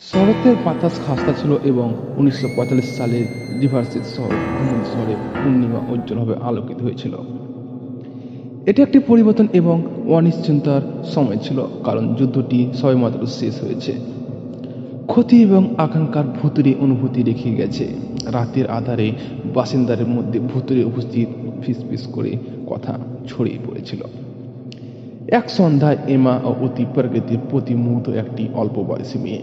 শরতের বাতাস খাস্তা ছিল এবং 1945 সালের রিভার্সিড শহর ভ্রমণ শহরে পূর্ণিমা উজ্জ্বলভাবে আলোকিত হয়েছিল। এটি একটি পরিবর্তন এবং অনিশ্চয়তার সময় ছিল, কারণ যুদ্ধটি সবেমাত্র শেষ হয়েছে। ক্ষতি এবং আকাঙ্ক্ষার ভুতুড়ে অনুভূতি রেখে গেছে। রাতের আধারে বাসিন্দাদের মধ্যে ভুতুড়ে উপস্থিত ফিসফিস করে কথা ছড়িয়ে পড়েছিল। এক সন্ধ্যায় এমা ও অতি প্রকৃতির প্রতি মুগ্ধ একটি অল্প বয়সী মেয়ে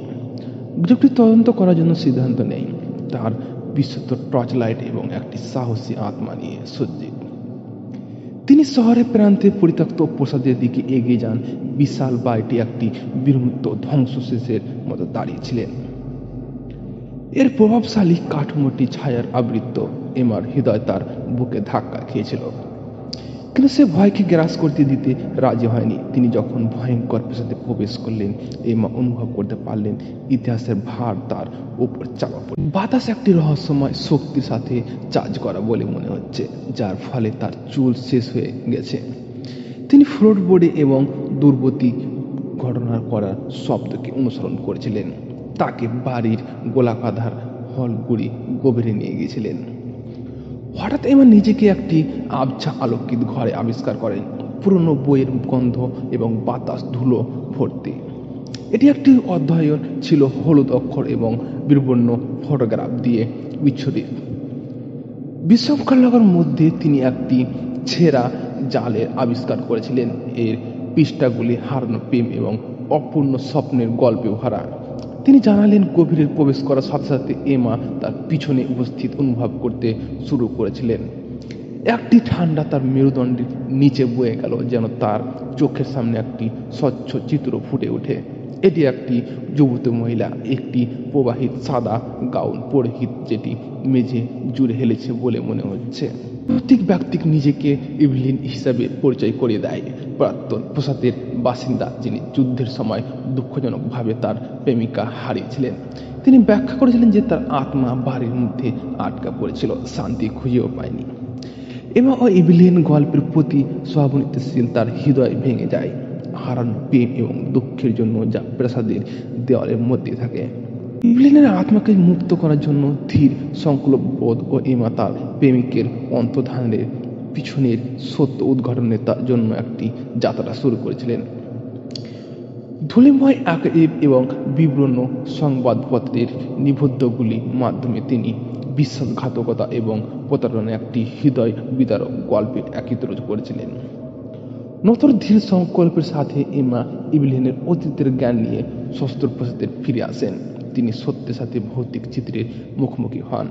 গুজবটি তদন্ত করার জন্য সিদ্ধান্ত নেয়। তার বিশ্বস্ত টর্চ লাইট এবং একটি সাহসী আত্মা নিয়ে সজ্জিত তিনি শহরের প্রান্তে পরিত্যক্ত প্রাসাদের দিকে এগিয়ে যান। বিশাল বাড়িটি একটি বিমূর্ত ধ্বংসশেষের মতো দাঁড়িয়েছিলেন। এর প্রভাবশালী কাঠামোটি ছায়ার আবৃত। এমার হৃদয় তার বুকে ধাক্কা খেয়েছিল, কিন্তু সে ভয়কে গ্রাস করতে দিতে রাজি হয়নি। তিনি যখন ভয়ঙ্কর প্রাসাদে প্রবেশ করলেন, এমা অনুভব করতে পারলেন ইতিহাসের ভার তার উপর চাপা পড়ে। বাতাস একটি রহস্যময় শক্তির সাথে চার্জ করা বলে মনে হচ্ছে, যার ফলে তার চুল শেষ হয়ে গেছে। তিনি ফ্লোরবোর্ডে এবং দূরবর্তী ঘটনার করার শব্দকে অনুসরণ করেছিলেন। তাকে বাড়ির গোলাকাধার হলগুলি গভীরে নিয়ে গিয়েছিলেন। হঠাৎ এমা নিজেকে একটি আবছা আলোকিত ঘরে আবিষ্কার করেন। পুরনো বইয়ের গন্ধ এবং বাতাস ধুলো ভর্তি। এটি একটি অধ্যয়ন ছিল হলুদ অক্ষর এবং বিবর্ণ ফটোগ্রাফ দিয়ে বিচ্ছুরিত। বিশৃঙ্খলার মধ্যে তিনি একটি ছেঁড়া জালের আবিষ্কার করেছিলেন। এর পৃষ্ঠাগুলি হারানো প্রেম এবং অপূর্ণ স্বপ্নের গল্পে ভরা। তিনি জানালেন, গভীরে প্রবেশ করার সাথে সাথে এমা তার পিছনে উপস্থিত অনুভব করতে শুরু করেছিলেন। একটি ঠান্ডা তার মেরুদণ্ডের নিচে বয়ে গেল, যেন তার চোখের সামনে একটি স্বচ্ছ চিত্র ফুটে ওঠে। এটি একটি যুবতী মহিলা, একটি প্রবাহিত সাদা গাউন পরিহিত, যেটি মেঝে জুড়ে হেলেছে বলে মনে হচ্ছে। প্রত্যেক ব্যক্তি নিজেকে ইভলিন হিসাবে পরিচয় করিয়ে দেয়, প্রাক্তন প্রাসাদের বাসিন্দা, যিনি যুদ্ধের সময় দুঃখজনকভাবে তার প্রেমিকা হারিয়েছিলেন। তিনি ব্যাখ্যা করেছিলেন যে তার আত্মা বাড়ির মধ্যে আটকা পড়েছিল, শান্তি খুঁজেও পায়নি। এমা ও ইভলিন গল্পের প্রতি সহানুভূতিশীল। তার হৃদয় ভেঙে যায় হারানো প্রেম এবং দুঃখের জন্য, যা প্রাসাদের দেওয়ালের মধ্যে থাকে। ইভলিনের আত্মাকে মুক্ত করার জন্য ধীর সংকল্প বোধ ও এমা তার প্রেমিকের অন্তর্ধানের পিছনের সত্য উদ্ঘাটনের জন্য একটি যাত্রা শুরু করেছিলেন। ধূলিময় আর্কাইভ এবং বিবর্ণ সংবাদপত্রের নিবন্ধগুলির মাধ্যমে তিনি বিশ্বাসঘাতকতা এবং প্রতারণার একটি হৃদয় বিদারক গল্পের একত্রিত করেছিলেন। নতুন ধীর সংকল্পের সাথে এমা ইভলিনের অতীতের জ্ঞান নিয়ে শস্ত্র প্রাসাদে ফিরে আসেন। তিনি সত্যের সাথে ভৌতিক চিত্রের মুখোমুখি হন,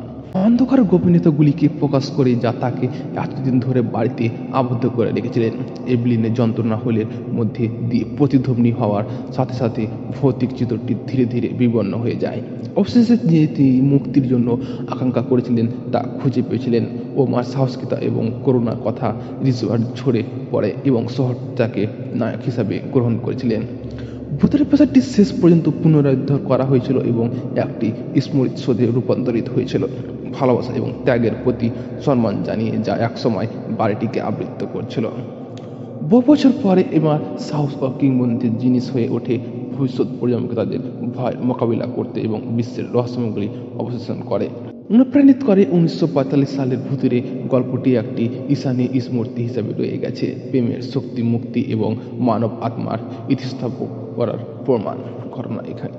অন্ধকার গোপনীয়তাগুলিকে প্রকাশ করে, যা তাকে এতদিন ধরে বাড়িতে আবদ্ধ করে রেখেছিলেন। ইভলিনের যন্ত্রণা হলের মধ্যে দিয়ে প্রতিধ্বনি হওয়ার সাথে সাথে ভৌতিক চিত্রটি ধীরে ধীরে বিবর্ণ হয়ে যায়। অবশেষে যে তিনি মুক্তির জন্য আকাঙ্ক্ষা করেছিলেন তা খুঁজে পেয়েছিলেন। ওমার সাহসিকতা এবং করুণার কথা রিজওয়ার্ড ছড়ে পড়ে এবং শহরটাকে নায়ক হিসাবে গ্রহণ করেছিলেন। ভূতের প্রাসাদটি শেষ পর্যন্ত পুনরুদ্ধার করা হয়েছিল এবং একটি স্মৃতিসৌধে রূপান্তরিত হয়েছিল, ভালোবাসা এবং ত্যাগের প্রতি সম্মান জানিয়ে, যা একসময় বাড়িটিকে আবৃত করছিল। বহু বছর পরে এবার সাহস ও কিংবদন্তির জিনিস হয়ে ওঠে। ভবিষ্যৎ প্রজন্মকে তাদের ভয় মোকাবিলা করতে এবং বিশ্বের রহস্যময়গুলি অবশেষণ করে অনুপ্রাণিত করে। 1945 সালের ভূতের গল্পটি একটি ঈশানী স্মৃতি হিসাবে রয়ে গেছে, প্রেমের শক্তি, মুক্তি এবং মানব আত্মার ইতিস্থাপক করার প্রমাণ। ঘটনা এখানে